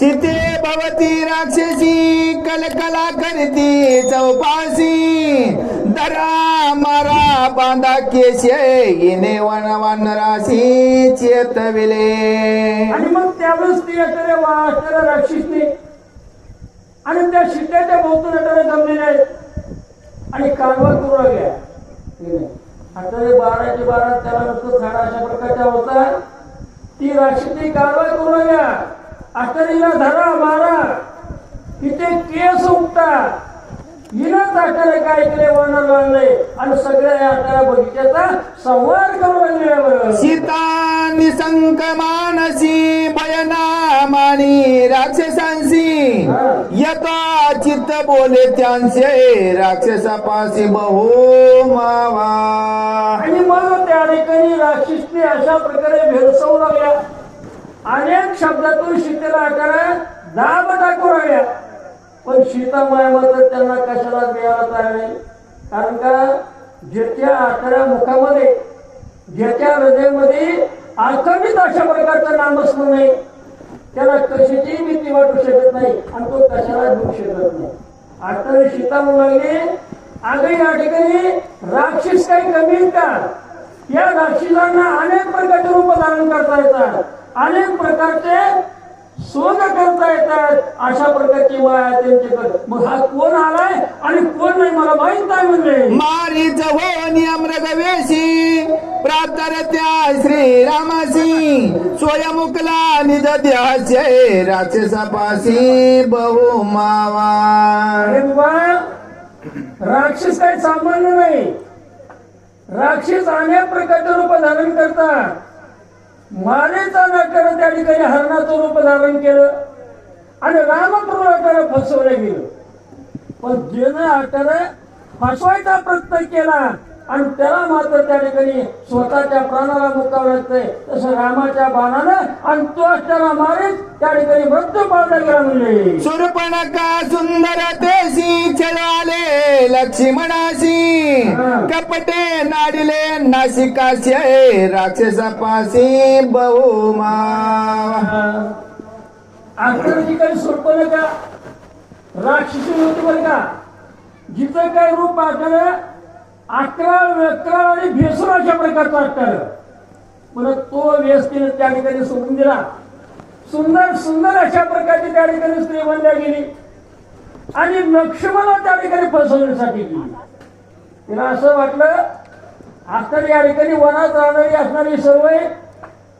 सीते भवती राक्षसी कलकला करती चौपासी दरा मारा बांधा केशे इने वन राशी चेतविले. आणि मग त्यावेळेस ती अटरे वाटरे राक्षसनी आणि त्या सीतेच्या भोवतून अटरे जमलेले आहेत आणि कालवा करू लागल्या. अटरे 12 त्याला नुसतं झाडा अशा प्रकारच्या होता. ती राक्षसी कालवा करू लागल्या. अटरीला धरा मारा तिथे केस उठता. हिनच अटरे काय केले वनाला लागले आणि सगळ्या अटऱ्या बगीच्याचा संवाद करू लागले. सीता निसंक मानसी भयना मानी राक्षसांसी यथा चित्त बोले त्यांचे राक्षसापासी बहु मावा. आणि मग त्या ठिकाणी राक्षसने अशा प्रकारे भेडसवू लागल्या. अनेक शब्दातून सीतेला आकारा दाब टाकू लागल्या. पण सीता माय मात्र त्यांना कशाला द्यायला तयार नाही. कारण का ज्याच्या आकारा मुखामध्ये ज्याच्या हृदयामध्ये अखंडित अशा प्रकारचं नामस्मरण नाही त्याला कशाची भीती वाटू शकत नाही आणि तो कशाला घेऊ शकत नाही. आता सीता म्हणू लागली अगं या ठिकाणी राक्षस काही कमी आहेत का? या राक्षसांना अनेक प्रकारचे रूप धारण करता येतात. अनेक प्रकारचे सोंग करता येतात. अशा प्रकारची माया त्यांच्याकडे. मग हा कोण आलाय आणि कोण नाही मला माहित नाही म्हणले. मारी जवनी अमृगवेशी प्राप्तरत्या श्रीरामासी स्वयमुकला निज ध्यासे राक्षसापासी बहु मावा. अरे बाबा राक्षस काही सामान्य नाही. राक्षस अनेक प्रकारचे रूप धारण करतात. मारेचा नकार त्या ठिकाणी हरणाचं रूप धारण केलं आणि रामपुराला फसवलं गेलं. पण ज्यानं अटार फसवायचा प्रयत्न केला आणि त्याला मात्र त्या ठिकाणी स्वतःच्या प्राणाला मुकावं लागतंय. तसं रामाच्या बाणानं आणि तो त्याला मारीत त्या ठिकाणी मृत्यू पावला गेला म्हणले. सुरपणका सुंदर तेसी छळाले लक्ष्मणासी कपटे नाडिले नाशिकाशी राक्षसापासी बहु मावा. अखेर ठिकाणी सुरपण का राक्षसी होती बरं का. जिचं काय रूप आठवलं अकराळ वेकराळ आणि भेसूर अशा प्रकारचं आठवलं. परत तो व्यस्तीने त्या ठिकाणी सोडून दिला. सुंदर सुंदर अशा प्रकारची त्या ठिकाणी स्त्री बनल्या गेली आणि लक्ष्मणला त्या ठिकाणी फसवण्यासाठी गेली. तिला असं वाटलं आता या ठिकाणी वनात राहणारी असणारी सवय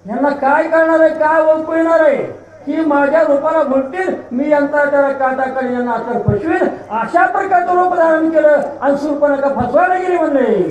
यांना काय करणार आहे काय ओळखू येणार आहे की माझ्या रूपाला म्हणतील मी यांचा त्याला काटाकडे यांना आता फसवेन. अशा प्रकारचं रूप धारण केलं आणि सुरपणखा फसवायला गेली म्हणले.